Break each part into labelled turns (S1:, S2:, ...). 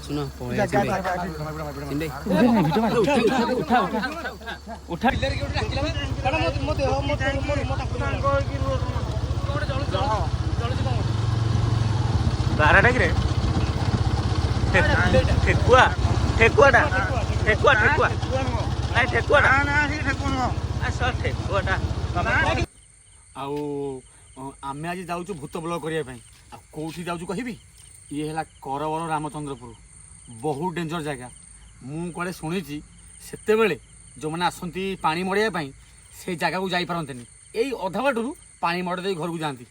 S1: सुनो
S2: बारह कि ठेकुआ ठेकुआटा ठेकुआ ठेकुआ ନାଇଁ ठेकुआटा ठेकुआटा
S3: ଆଉ ଆମେ ଆଜି ଯାଉଛୁ ଭୂତ ବ୍ଲଗ କରିବା ପାଇଁ। ଆଉ କେଉଁଠି ଯାଉଛୁ କହିବି? ଇଏ ହେଲା କରବର ରାମଚନ୍ଦ୍ରପୁର, ବହୁତ ଡେଞ୍ଜର ଜାଗା। ମୁଁ କୁଆଡ଼େ ଶୁଣିଛି ସେତେବେଳେ ଯେଉଁମାନେ ଆସନ୍ତି ପାଣି ମଡ଼େଇବା ପାଇଁ ସେଇ ଜାଗାକୁ ଯାଇପାରନ୍ତିନି, ଏଇ ଅଧା ବାଟରୁ ପାଣି ମଡ଼େଇ ଦେଇ ଘରକୁ ଯାଆନ୍ତି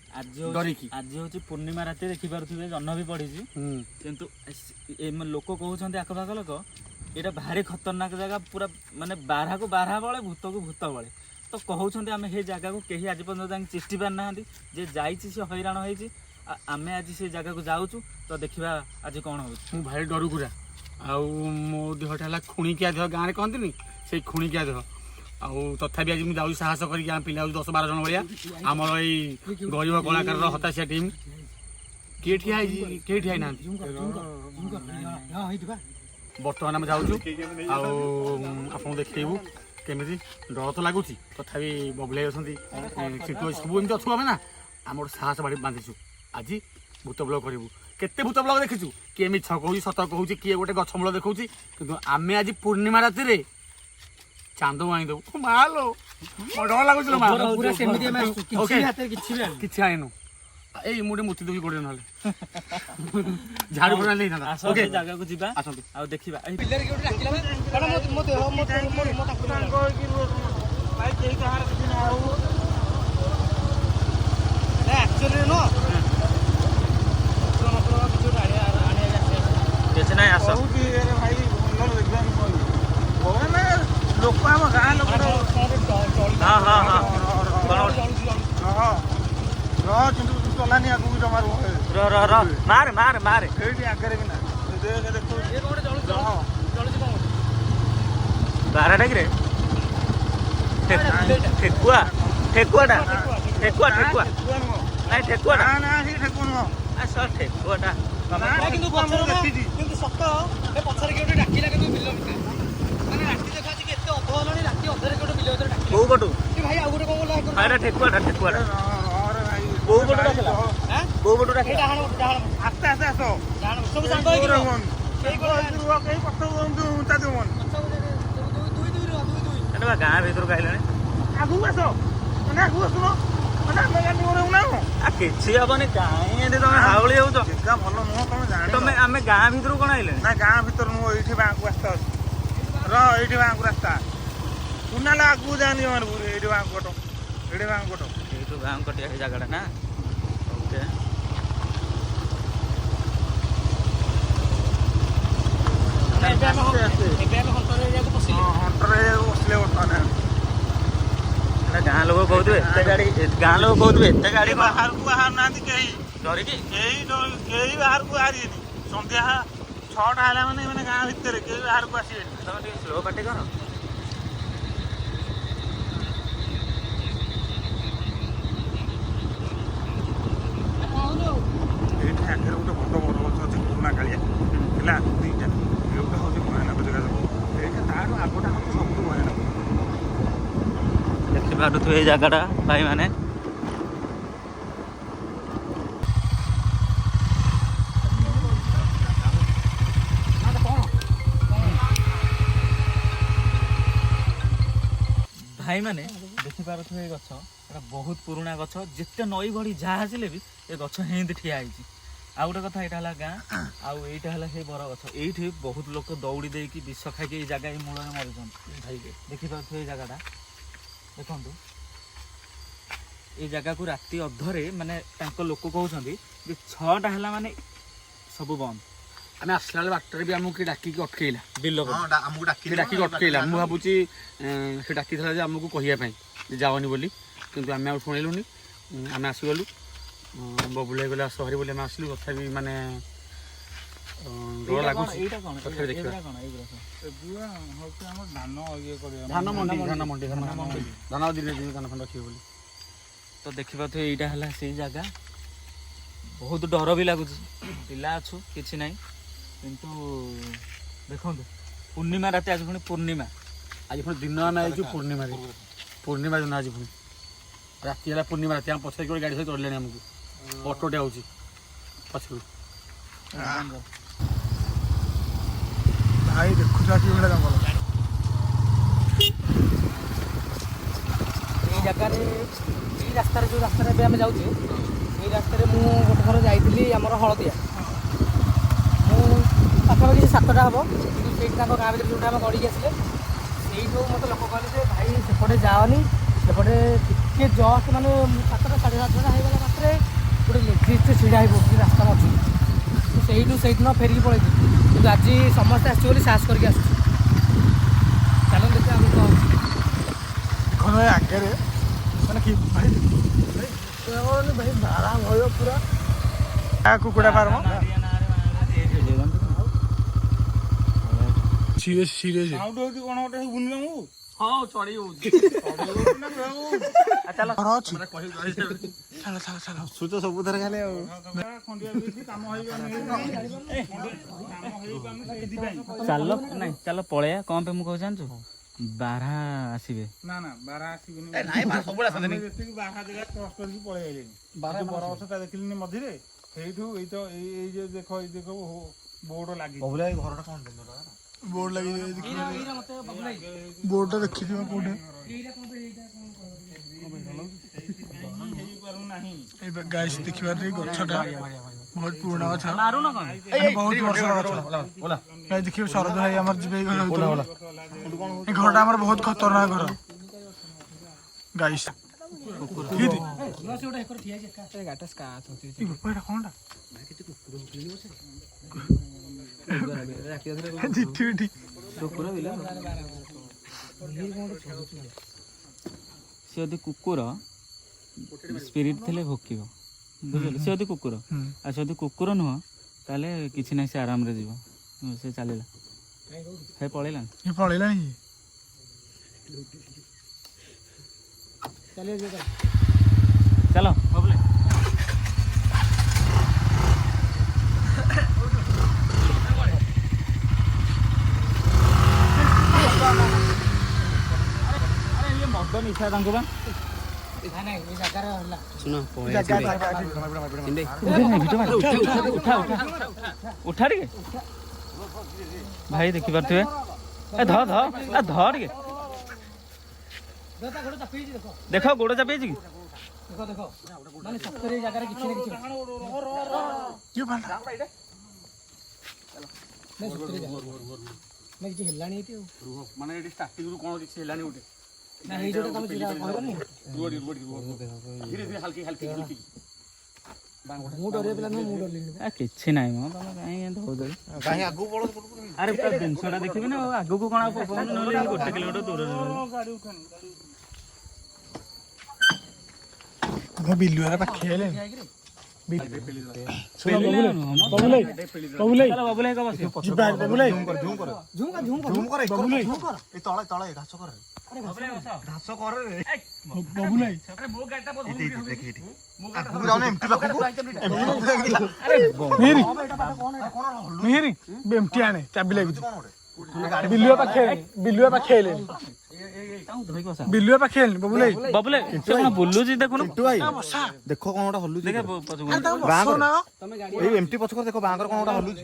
S3: ଡରିକି।
S2: ଆଜି ହେଉଛି ପୂର୍ଣ୍ଣିମା ରାତି, ଦେଖିପାରୁଥିବେ ଜହ୍ନ ବି ପଡ଼ିଛି, କିନ୍ତୁ ଲୋକ କହୁଛନ୍ତି ଆଖପାଖ ଲୋକ ଏଇଟା ଭାରି ଖତରନାକ ଜାଗା, ପୁରା ମାନେ ବାରହାକୁ ବାରହା ବଳେ ଭୂତକୁ ଭୂତ ବଳେ। ତ କହୁଛନ୍ତି ଆମେ ସେ ଜାଗାକୁ କେହି ଆଜି ପର୍ଯ୍ୟନ୍ତ ଯାଇକି ଚିଷ୍ଟି ପାରିନାହାନ୍ତି। ଯେ ଯାଇଛି ସେ ହଇରାଣ ହେଇଛି। ଆମେ ଆଜି ସେ ଜାଗାକୁ ଯାଉଛୁ, ତ ଦେଖିବା ଆଜି କ'ଣ ହେଉଛି।
S3: ମୁଁ ଭାରି ଡରୁକୁରା, ଆଉ ମୋ ଦେହଟା ହେଲା ଖୁଣିକିଆ ଦେହ, ଗାଁରେ କହନ୍ତିନି ସେଇ ଖୁଣିକିଆ ଦେହ। ଆଉ ତଥାପି ଆଜି ମୁଁ ଯାଉଛି ସାହସ କରିକି। ଆମେ ପିଲା ହେଉଛି 10-12 ଜଣ ଭଳିଆ, ଆମର ଏଇ ଗରିବ କଳାକାରର ହତାଶିଆ ଟିମ୍। କିଏ ଠିଆ ହେଇଛି? କେହି ଠିଆ ହେଇନାହାନ୍ତି। ବର୍ତ୍ତମାନ ଆମେ ଯାଉଛୁ, ଆଉ ଆପଣଙ୍କୁ ଦେଖେଇବୁ କେମିତି। ଡର ତ ଲାଗୁଛି, ତଥାପି ବବୁଲାଇ ଅଛନ୍ତି, ସବୁ ଏମିତି ଅଛୁ ଆମେ ନା। ଆମେ ଗୋଟେ ସାହସ ବାନ୍ଧିଛୁ। ଆଜି ଭୂତ ବ୍ଲଗ କରିବୁ। କେତେ ଭୂତ ବ୍ଲଗ ଦେଖିଛୁ, କିଏ ମିଛ କହୁଛି ସତ କହୁଛି, କିଏ ଗୋଟେ ଗଛ ମୂଳ ଦେଖାଉଛି, କିନ୍ତୁ ଆମେ ଆଜି ପୂର୍ଣ୍ଣିମା ରାତିରେ ଚାନ୍ଦୁ ଆଣିଦେବୁ। ମାଲୋ ଡର ଲାଗୁଛି କିଛି ଆଣିନୁ। ଏଇ ମୁଁ ଟିକେ ମୁତି ଦେବି ଗୋଡ଼େ, ନହେଲେ ଝାଡ଼ୁ ଫୋଡ଼ା ନେଇଥାନ୍ତା।
S2: ଜାଗାକୁ ଯିବା,
S3: ଆସନ୍ତୁ
S2: ଆଉ ଦେଖିବା। କିଛି ନାହିଁ, ଆସ।
S4: ଲୋକ ଆମ ଗାଁ ଲୋକ ଚଲାନି ଆଗକୁ ଜମାରୁ
S2: ମାରେ ମାରେ ମାରେ
S4: ଏଇଠି ଆଗରେ କିନା
S2: ବାରଟା କିରେ ଠେକୁଆ ଠେକୁଆଟା ଠେକୁଆ ଠେକୁଆ ନାଇଁ ଠେକୁଆଟା ଠେକୁଆଟା
S1: କିନ୍ତୁ ସତ ଏ ପଛରେ କିଏ ଗୋଟେ ଡାକିଲା, କିନ୍ତୁ ବିଲ ଭିତରେ ମାନେ ରାତି ଦେଖାଛି କେତେ ଅଧ ହେଲାଣି, ରାତି ଅଧରେ ଗୋଟେ ବିଲ ଭିତରେ ଡାକିଲା।
S2: କୋଉ ପଟୁ?
S1: ଭାଇ ଆଉ ଗୋଟେ କଣ
S2: ଠେକୁଆଟା ଠେକୁଆଟା କୋଉ ପଟୁ ଡାକିଲା? କୋଉ ପଟୁ ଡାକିଲା?
S4: ଆସ୍ତେ ଆସ୍ତେ ଆସ
S1: ସବୁ ସାଙ୍ଗ ହେଇକି
S2: ଏଟା ବା ଗାଁ ଭିତରକୁ ଆଇଲାଣି।
S4: ଆଗକୁ ଆସ, ଆଗକୁ ଆସୁନ,
S2: କିଛି ହବନି। କାହିଁ ଏଠି ତମେ ହାଉଳି ହଉଛ?
S4: ଭଲ ନୁହଁ, ତମେ ଜାଣି
S2: ତମେ ଆମେ ଗାଁ ଭିତରକୁ କଣ ଆଇଲେଣି?
S4: ନା ଗାଁ ଭିତର ନୁହଁ, ଏଇଠି ବାଙ୍କୁ ରାସ୍ତା ଅଛି। ଏଇଠି ବାଙ୍କୁ ରାସ୍ତା କୁନାଲେ ଆଗକୁ ଯାଆନି ଜମାରୁ, ଏଇଠି ବାଙ୍କୁ କଟ, ଏଇଠି ବାଙ୍କୁ କଟ,
S2: ଏଇଠୁ ଗାଁ କଟିଆ ସେ ଜାଗାଟା ନା। ଓକେ,
S4: ହଣ୍ଟର ଏରିଆକୁ ବସିଲେ ବର୍ତ୍ତମାନ।
S2: ଗାଁ ଲୋକ କହୁଥିବେ ଏତେ ଗାଡି, ଗାଁ ଲୋକ କହୁଥିବେ ଏତେ ଗାଡି
S4: ବାହାରକୁ ବାହାରୁନାହାନ୍ତି କେହି,
S2: ଡରିକି
S4: କେହି ବାହାରକୁ ବାହାରିବେନି। ସନ୍ଧ୍ୟା 6ଟା ହେଲା ମାନେ ଗାଁ ଭିତରେ କେହି ବାହାରକୁ ଆସିବେନି।
S2: ତମେ ଟିକେ ସ୍ଲୋ ପାଟି କର।
S4: ଏଇଠି ଆଗରେ ଗୋଟେ ବଡ଼ ବଡ଼ ଗଛ ଅଛି, ପୁରୁଣା କାଳିଆ ହେଲା, ଦୁଇଟା। ଏଇଟା ହେଉଛି ଭୟାନକ ଜାଗା ସବୁ। ଏଇଟା ତାଠୁ ଆଗଟା ହେଉଛି ସବୁଠୁ ଭୟାନକ।
S2: ଦେଖିପାରୁଥିବେ ଏଇ ଜାଗାଟା ଭାଇମାନେ। ଭାଇମାନେ ଦେଖିପାରୁଥିବେ ଏ ଗଛ, ଏଟା ବହୁତ ପୁରୁଣା ଗଛ। ଯେତେ ନଈ ବଢ଼ି ଯାହା ଆସିଲେ ବି ଏ ଗଛ ହେମିତି ଠିଆ ହେଇଛି। ଆଉ ଗୋଟେ କଥା, ଏଇଟା ହେଲା ଗାଁ, ଆଉ ଏଇଟା ହେଲା ସେଇ ବର ଗଛ। ଏଇଠି ବହୁତ ଲୋକ ଦୌଡ଼ି ଦେଇକି ବିଷ ଖାଇକି ଏଇ ଜାଗା ଏଇ ମୂଳରେ ମରିଛନ୍ତି। ଭାଇ ଦେଖିପାରୁଥିବେ ଏଇ ଜାଗାଟା, ଦେଖନ୍ତୁ ଏଇ ଜାଗାକୁ ରାତି ଅଧରେ ମାନେ ତାଙ୍କ ଲୋକ କହୁଛନ୍ତି ଯେ 6ଟା ହେଲା ମାନେ ସବୁ ବନ୍ଦ।
S3: ଆମେ ଆସିଲା ବେଳେ ବାଟରେ ବି ଆମକୁ କିଏ ଡାକିକି ଅଟକେଇଲା,
S2: ବିଲ
S4: ଆମକୁ
S3: ଡାକିକି ଅଟକେଇଲା। ମୁଁ ଭାବୁଛି ସେ ଡାକିଥିଲା ଯେ ଆମକୁ କହିବା ପାଇଁ ଯେ ଯାଅନି ବୋଲି, କିନ୍ତୁ ଆମେ ଆଉ ଶୁଣିଲୁନି। ଆମେ ଆସିଗଲୁ, ବବୁଲାଇ ଗଲେ ଆସ ହରି ବୋଲି ଆମେ ଆସିଲୁ। ତଥାପି ମାନେ ଡର ଲାଗୁଛି। ଦେଖିବା ଧାନ ମଣ୍ଡି ଦିନେ ଧାନ ଫଣ୍ଡ ରଖିବେ ବୋଲି।
S2: ତ ଦେଖିପାରୁଥିବେ ଏଇଟା ହେଲା ସେଇ ଜାଗା। ବହୁତ ଡର ବି ଲାଗୁଛି। ପିଲା ଅଛୁ, କିଛି ନାହିଁ, କିନ୍ତୁ ଦେଖନ୍ତୁ ପୂର୍ଣ୍ଣିମା ରାତି ଆଜି ପୁଣି ପୂର୍ଣ୍ଣିମା
S3: ଆଜି ପୁଣି ଦିନ ଆମେ ଆଇଛୁ ପୂର୍ଣ୍ଣିମାରେ ପୂର୍ଣ୍ଣିମା ଦିନ ଆଜି ପୁଣି ରାତି ହେଲା ପୂର୍ଣ୍ଣିମା ରାତି ଆମ ପଛରେ ଗୋଟେ ଗାଡ଼ି ସହିତ ଚଢ଼ିଲେଣି ଆମକୁ ଅଟୋଟେ ଆଉଛି ପଛରୁ
S5: ଭାଇ ଦେଖୁଛ କି ଭଳିଆ ଜଙ୍ଗଲ
S1: ଏଇ ଜାଗାରେ ଏଇ ରାସ୍ତାରେ ଯେଉଁ ରାସ୍ତାରେ ଏବେ ଆମେ ଯାଉଛେ ଏଇ ରାସ୍ତାରେ ମୁଁ ଗୋଟେ ଥର ଯାଇଥିଲି ଆମର ହଳଦିଆ ମୁଁ ପାଖାପାଖି 7ଟା ହେବ କିନ୍ତୁ ସେଇଠି ତାଙ୍କ ଗାଁ ଭିତରେ ଯେଉଁଟା ଆମେ ଗଡ଼ିକି ଆସିଲେ ସେଇଠୁ ମୋତେ ଲୋକ କହିଲେ ଯେ ଭାଇ ସେପଟେ ଯାଅନି ସେପଟେ ଟିକେ ଜଷ୍ଟ ମାନେ 7ଟା 7:30 ହେଇଗଲା ମାତ୍ରେ ଗୋଟେ ଲେଡ଼ିଜ୍ଟେ ଛିଡ଼ା ହେଇ ପଡ଼ୁଛି ରାସ୍ତା ମଝିରେ ସେଇଠୁ ସେଇଦିନ ଫେରିକି ପଳେଇଛି କିନ୍ତୁ ଆଜି ସମସ୍ତେ ଆସିଛୁ ବୋଲି ସାହସ କରିକି ଆସୁଛୁ ଚାଲନ୍ତୁ ଦେଖିବା ଆମେ କ'ଣ
S5: ଦେଖନ୍ତୁ ଭାଇ ଆଗରେ ମାନେ କି ଭାଇ ଭାଇ ବାରା ଭୟ ପୁରା କୁକୁଡ଼ା ଫାର୍ମ ସିରିୟସ୍ ସିରିୟସ୍
S4: ସାଉଣ୍ଡ ହଉଛି କ'ଣ ଗୋଟେ ବୁନି ମୁଁ
S2: ହଁ ଚଢ଼େଇ ହଉଛି
S5: ଘର ଅଛି ଚାଲ ଚାଲ ଚାଲ
S3: ସୁତ ସବୁଥର ଖାଲି ଆଉ
S4: କାମ ହେଇଗଲା
S2: ଚାଲ ନାଇଁ ଚାଲ ପଳେଇବା କ'ଣ ପାଇଁ ମୁଁ କହୁଛି ଜାଣିଛୁ ବାରହା ଆସିବେ
S4: ନା ନା ବାରା ଆସିବନି ଯେତିକି ବାହା ଜାଗା କ୍ରସ୍ କରିକି ପଳେଇ ଆଇଲେଣି ବର ଗଛଟା ଦେଖିଲିନି ମଝିରେ ସେଇଠୁ ଏଇ ତ ଏଇ ଯେ ଦେଖ ବୋର୍ଡ ଲାଗିଛି
S3: ଘରଟା କ'ଣ
S5: ବୋର୍ଡ ଲାଗି ବୋର୍ଡଟା ଦେଖିଥିବ କୋଉଠି
S4: ହେଇପାରୁନାହିଁ
S5: ଏଇ ଗାଇସ୍ ଦେଖିବାରେ ଗଛଟା ବହୁତ ପୁରୁଣା ଗଛ
S2: ମାରୁନ କ'ଣ
S5: ବହୁତ ବର୍ଷର ଗଛ ଗାଈ ଦେଖିବ ଶରଦ ଭାଇ ଆମର ଯିବେ ଏଇ ଘର ଭିତରକୁ। ଏଇ ଘରଟା ଆମର ବହୁତ ଖତରନାକ ଘର ଗାଇସ୍
S2: ସେ ଯଦି କୁକୁର ସ୍ପିରିଟ୍ ଥିଲେ ଭୋକିବ ବୁଝିଲେ ସେ ଯଦି କୁକୁର ଆଉ ସେ ଯଦି କୁକୁର ନୁହଁ ତାହେଲେ କିଛି ନାହିଁ ସେ ଆରାମରେ ଯିବ ସେ ଚାଲିଲା ହେ ପଳେଇଲାଣି
S5: ପଳେଇଲାଣି
S2: ଚାଲ ବବୁଲେ ମଦ ନିଶା ତାଙ୍କୁ ବା ଉଠା ଟିକେ ଭାଇ ଦେଖିପାରୁଥିବେ ଧର ଟିକେ ଦେଖ ଗୋଡ଼ ଚାପିଛି କି
S1: ମାନେ ସତରେ ଏଇ ଜାଗାରେ କିଛି ନା କିଛି କିଛି ହେଲାଣି ଏଇଠି ଆଉ
S3: ମାନେ ଏଠି ଷ୍ଟାର୍ଟିଂରୁ କ'ଣ କିଛି ହେଲାନି ଗୋଟେ
S1: ନା ଏଇ ଯୋଉଟା ତମେ କହିବନି
S3: ଧୀରେ ଧୀରେ ହାଲକି ହାଲକି ହାଲକି
S1: ମୁଁ ଡରିବା ପିଲା ନୁହଁ ମୁଁ ଡରିଲିନି
S2: କିଛି ନାହିଁ ମ ତମେ କାହିଁ ଏମିତି ହଉଛ ଆରେ ପୁରା ଜିନିଷଟା ଦେଖିବି ନା ଆଗକୁ କ'ଣ ନହେଲେ 1 କିଲୋମିଟର ଦୂରରେ
S5: ବିଲୁଆର ପାଖେ ହେଲେ ଏମତି ଆଣେ ଚାବି ଲାଗୁଛି ବିଲୁଆ ପାଖେ ବିଲୁଆ ପାଖେ ହେଲେ ବିଲୁଆ ପାଖେ ହେଲେ ବବୁଲ
S2: ବବୁଲେ କଣ ବୁଲୁଛି ଦେଖୁନୁ
S3: ଦେଖ କ'ଣ ଗୋଟେ ହଲୁଛି ଏଇ ଏମଟି ପଛକରେ ଦେଖ ବାଙ୍କର କ'ଣ ଗୋଟେ ହଲୁଛି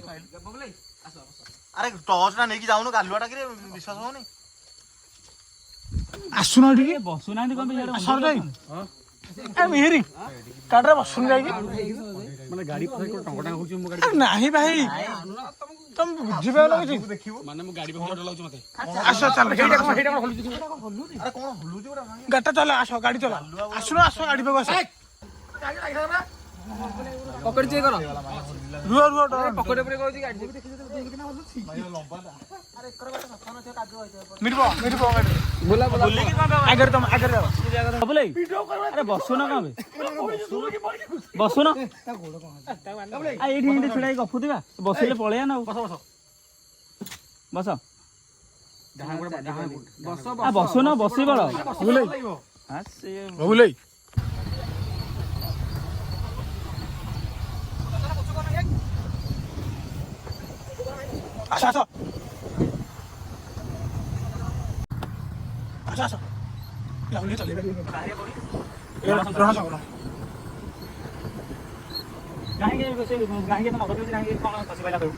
S3: ଆରେ ଟର୍ଚ୍ଚଟା ନେଇକି ଯାଉନୁ ଗାଲୁଆଟା କିରେ ବିଶ୍ୱାସ ହଉନି
S5: ଆସୁନ ଟିକେ
S2: ବସୁନାହାନ୍ତି କ'ଣ
S5: ସର ଯାଇ ମିହିରି ଗାଡ଼ିରେ ବସୁନି ଯାଇକି
S3: ମାନେ ଗାଡ଼ି ଟଙ୍କା ହଉଛି ମୋ ଗାଡ଼ି
S5: ନାହିଁ ଭାଇ ତମେ ବୁଝିପାରିଲ କିଛି
S3: ମାନେ ମୋ ଗାଡ଼ି ପାଖରେ ଲାଗୁଛି ମତେ
S5: ଆସ ଚାଲ
S3: ଆରେ କ'ଣ ହଲୁଛି
S5: ଗାଡ଼ିଟା ଚଲା ଆସ ଗାଡ଼ି ଚଲା ଆସୁନ ଆସ ଗାଡ଼ି ପାଖକୁ ଆସ
S1: ପକେଟ ଚେକ୍ କର
S5: ରୁହ ରୁହ
S1: ପକେଟ ଉପରେ କହୁଛି ଗାଡି
S5: ମିଳିବ ମିଳିବ ଆଗରେ ତମ ଆଗରେ ଯାଅ
S2: ବବୁଲେ ଆରେ ବସୁନ କ'ଣ ବସୁନ ଏଇଠି ଏମିତି ଛିଡ଼ା ହେଇକି ଗପୁଥିବା ବସିଲେ ପଳେଇବା ନା ବସ ବସୁନ ବସି ପଡ଼
S5: ବବୁଲ ଆସ ଆସ ଆସ ଆସ ଲାଗୁନି ଚାଲିବା ରଣ ସଙ୍ଗଳ
S2: କାହିଁକି ସେ କାହିଁକି ମଦ ପିଉଛି କାହିଁକି କ'ଣ ଖସି ପାଇଲା କହିବୁ